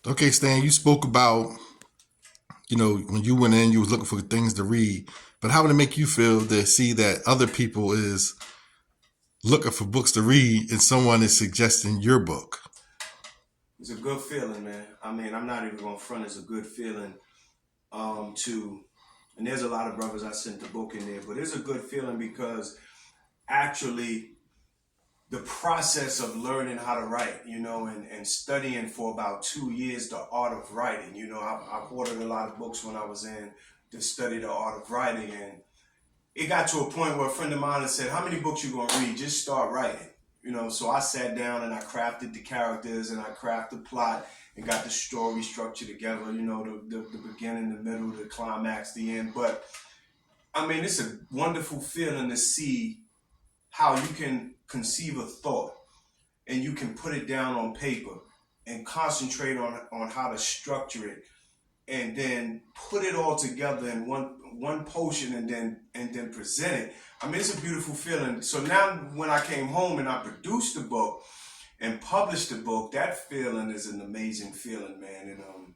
Okay, Stan, you spoke about, when you went in, you was looking for things to read. But how would it make you feel to see that other people is looking for books to read and someone is suggesting your book? It's a good feeling, man. I mean, I'm not even gonna front. It's a good feeling to, and there's a lot of brothers I sent the book in there, but it's a good feeling because actually the process of learning how to write, and studying for about 2 years the art of writing. I've ordered a lot of books when I was in to study the art of writing, and it got to a point where a friend of mine had said, "How many books you gonna read? Just start writing." So I sat down and I crafted the characters and I crafted the plot and got the story structure together. The beginning, the middle, the climax, the end. But I mean, it's a wonderful feeling to see how you can conceive a thought and you can put it down on paper and concentrate on how to structure it and then put it all together in one potion and then present it. I mean, it's a beautiful feeling. So now when I came home and I produced the book and published the book, that feeling is an amazing feeling, man. And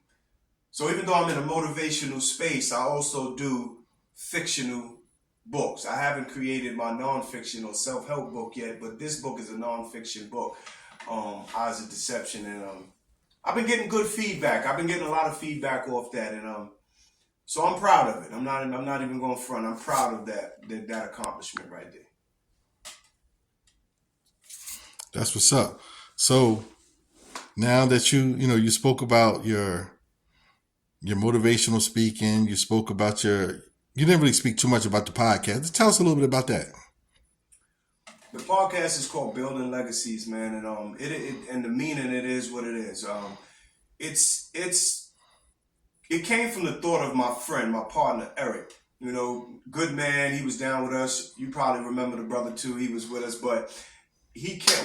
so even though I'm in a motivational space, I also do fictional books. I haven't created my nonfiction or self-help book yet, but this book is a nonfiction book, Eyes of Deception, and I've been getting good feedback. I've been getting a lot of feedback off that, and so I'm proud of it. I'm not even going front. I'm proud of that accomplishment right there. That's what's up. So now that you spoke about your motivational speaking, you spoke about you didn't really speak too much about the podcast. Just tell us a little bit about that. The podcast is called Building Legacies, man, and and the meaning it is what it is. It's it came from the thought of my friend, my partner Eric. Good man. He was down with us. You probably remember the brother too. He was with us, but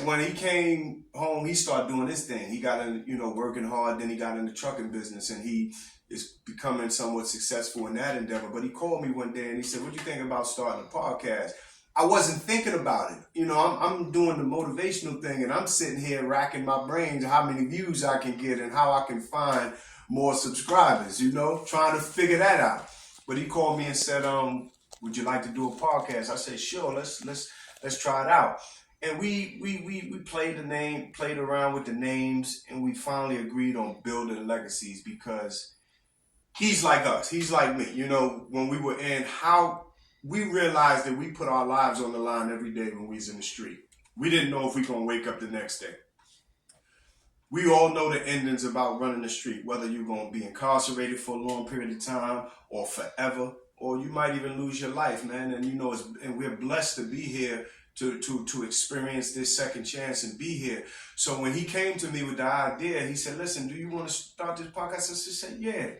when he came home, he started doing this thing. He got in, working hard. Then he got in the trucking business, and he is becoming somewhat successful in that endeavor. But he called me one day and he said, "What do you think about starting a podcast?" I wasn't thinking about it. I'm doing the motivational thing, and I'm sitting here racking my brains how many views I can get and how I can find more subscribers. Trying to figure that out. But he called me and said, "Would you like to do a podcast?" I said, "Sure. Let's try it out." And we played around with the names, and we finally agreed on Building Legacies because he's like us. He's like me. When we were in, how we realized that we put our lives on the line every day when we was in the street. We didn't know if we gonna wake up the next day. We all know the endings about running the street, whether you're gonna be incarcerated for a long period of time or forever, or you might even lose your life, man. And and we're blessed to be here to experience this second chance and be here. So when he came to me with the idea, he said, "Listen, do you want to start this podcast?" I said, "Yeah."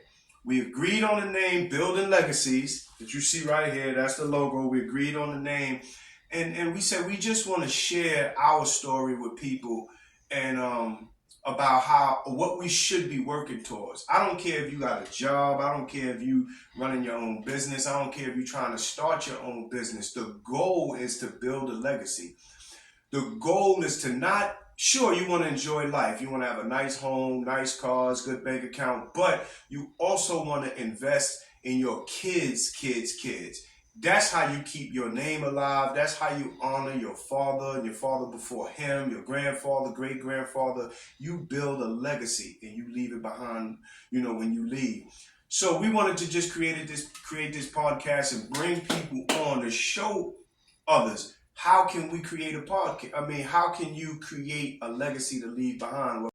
We agreed on the name Building Legacies that you see right here. That's the logo. We agreed on the name. And we said we just want to share our story with people and about what we should be working towards. I don't care if you got a job. I don't care if you running your own business. I don't care if you're trying to start your own business. The goal is to build a legacy. The goal is to not, sure, you want to enjoy life. You want to have a nice home, nice cars, good bank account, but you also want to invest in your kids. That's how you keep your name alive. That's how you honor your father and your father before him, your grandfather, great grandfather. You build a legacy and you leave it behind, when you leave. So we wanted to just create this podcast and bring people on to show others how can we create a podcast. I mean, how can you create a legacy to leave behind?